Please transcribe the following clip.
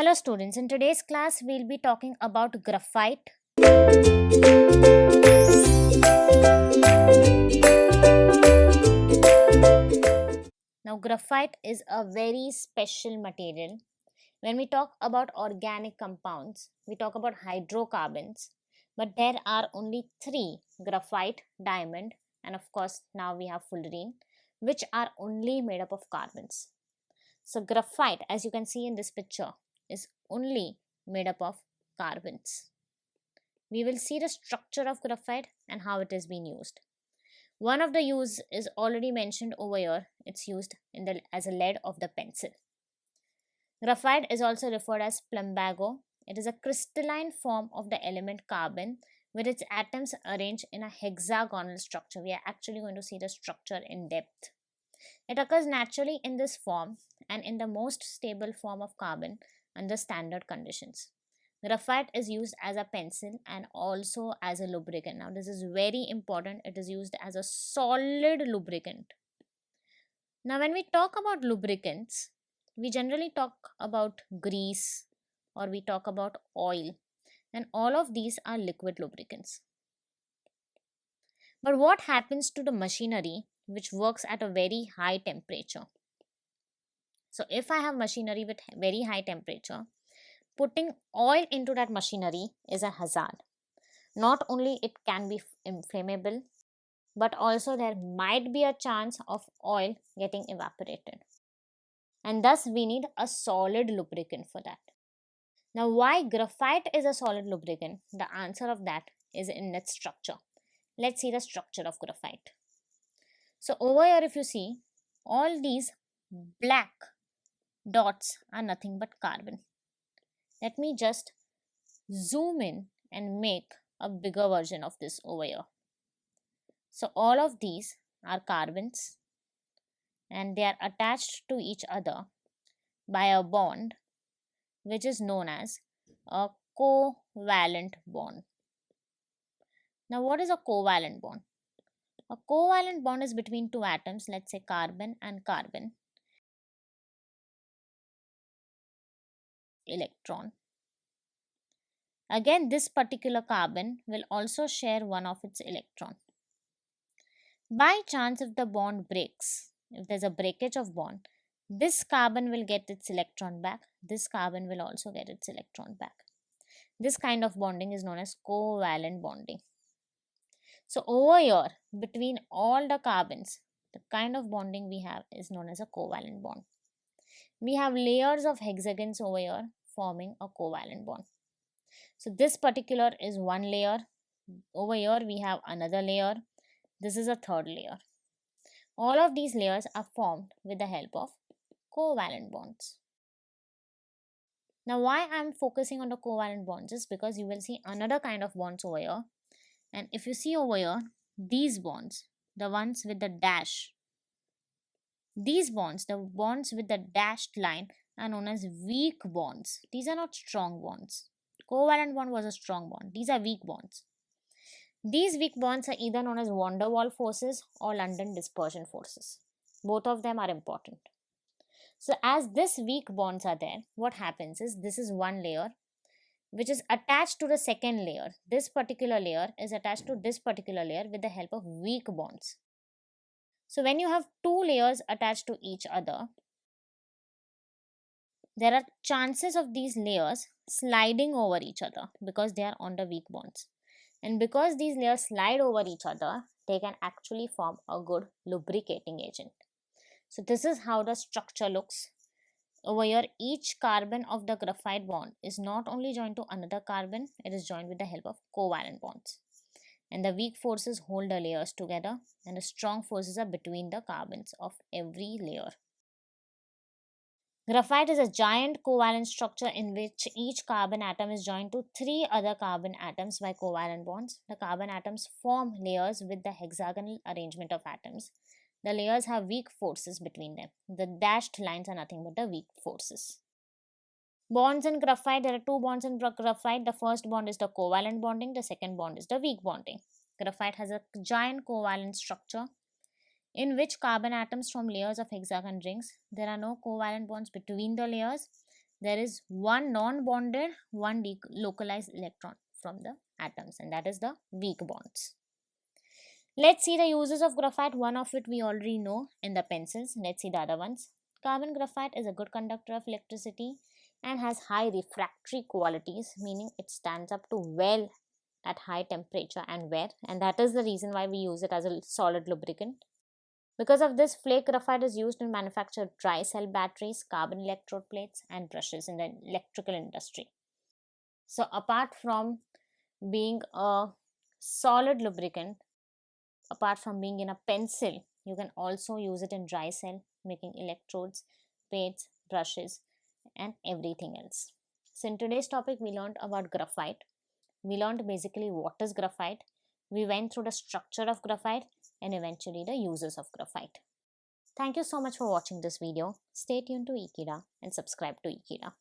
Hello students, in today's class we'll be talking about graphite. Now graphite is a very special material. When we talk about organic compounds, we talk about hydrocarbons, but there are only three: graphite, diamond, and of course now we have fullerene, which are only made up of carbons. So graphite, as you can see in this picture, is only made up of carbons. We will see the structure of graphite and how it is being used. One of the use is already mentioned over here. It's used as a lead of the pencil. Graphite is also referred as plumbago. It is a crystalline form of the element carbon with its atoms arranged in a hexagonal structure. We are actually going to see the structure in depth. It occurs naturally in this form and in the most stable form of carbon under standard conditions. Graphite is used as a pencil and also as a lubricant. Now this is very important. It is used as a solid lubricant. Now when we talk about lubricants, we generally talk about grease or we talk about oil, and all of these are liquid lubricants. But what happens to the machinery which works at a very high temperature? So if I have machinery with very high temperature, putting oil into that machinery is a hazard. Not only it can be inflammable, but also there might be a chance of oil getting evaporated. And thus we need a solid lubricant for that. Now why graphite is a solid lubricant? The answer of that is in its structure. Let's see the structure of graphite. So over here if you see, all these black dots are nothing but carbon. Let me just zoom in and make a bigger version of this over here. So all of these are carbons and they are attached to each other by a bond which is known as a covalent bond. Now what is a covalent bond? A covalent bond is between two atoms, let's say carbon and carbon, electron. Again, this particular carbon will also share one of its electron. By chance, if the bond breaks, if there's a breakage of bond, this carbon will get its electron back. This carbon will also get its electron back. This kind of bonding is known as covalent bonding. So over here, between all the carbons, the kind of bonding we have is known as a covalent bond. We have layers of hexagons over here forming a covalent bond. So this particular is one layer. Over here we have another layer. This is a third layer. All of these layers are formed with the help of covalent bonds. Now why I am focusing on the covalent bonds is because you will see another kind of bonds over here. And if you see over here, these bonds, the ones with the dash, these bonds, the bonds with the dashed line, are known as weak bonds. These are not strong bonds. Covalent bond was a strong bond. These are weak bonds. These weak bonds are either known as van der Waals forces or London dispersion forces. Both of them are important. So as these weak bonds are there, what happens is this is one layer which is attached to the second layer. This particular layer is attached to this particular layer with the help of weak bonds. So when you have two layers attached to each other, there are chances of these layers sliding over each other because they are under weak bonds. And because these layers slide over each other, they can actually form a good lubricating agent. So this is how the structure looks. Over here, each carbon of the graphite bond is not only joined to another carbon, it is joined with the help of covalent bonds. And the weak forces hold the layers together and the strong forces are between the carbons of every layer. Graphite is a giant covalent structure in which each carbon atom is joined to three other carbon atoms by covalent bonds. The carbon atoms form layers with the hexagonal arrangement of atoms. The layers have weak forces between them. The dashed lines are nothing but the weak forces. Bonds in graphite, there are two bonds in graphite. The first bond is the covalent bonding, the second bond is the weak bonding. Graphite has a giant covalent structure in which carbon atoms form layers of hexagon rings. There are no covalent bonds between the layers. there is one non-bonded, one localized electron from the atoms, and that is the weak bonds. Let's see the uses of graphite. One of it we already know in the pencils. Let's see the other ones. Carbon graphite is a good conductor of electricity and has high refractory qualities, meaning it stands up to well at high temperature and wear, and that is the reason why we use it as a solid lubricant. Because of this, flake graphite is used to manufacture dry cell batteries, carbon electrode plates, and brushes in the electrical industry. So, apart from being a solid lubricant, apart from being in a pencil, you can also use it in dry cell, making electrodes, plates, brushes, and everything else. So, in today's topic, we learned about graphite. We learned basically what is graphite. We went through the structure of graphite and eventually the uses of graphite. Thank you so much for watching this video. Stay tuned to Ekeeda and subscribe to Ekeeda.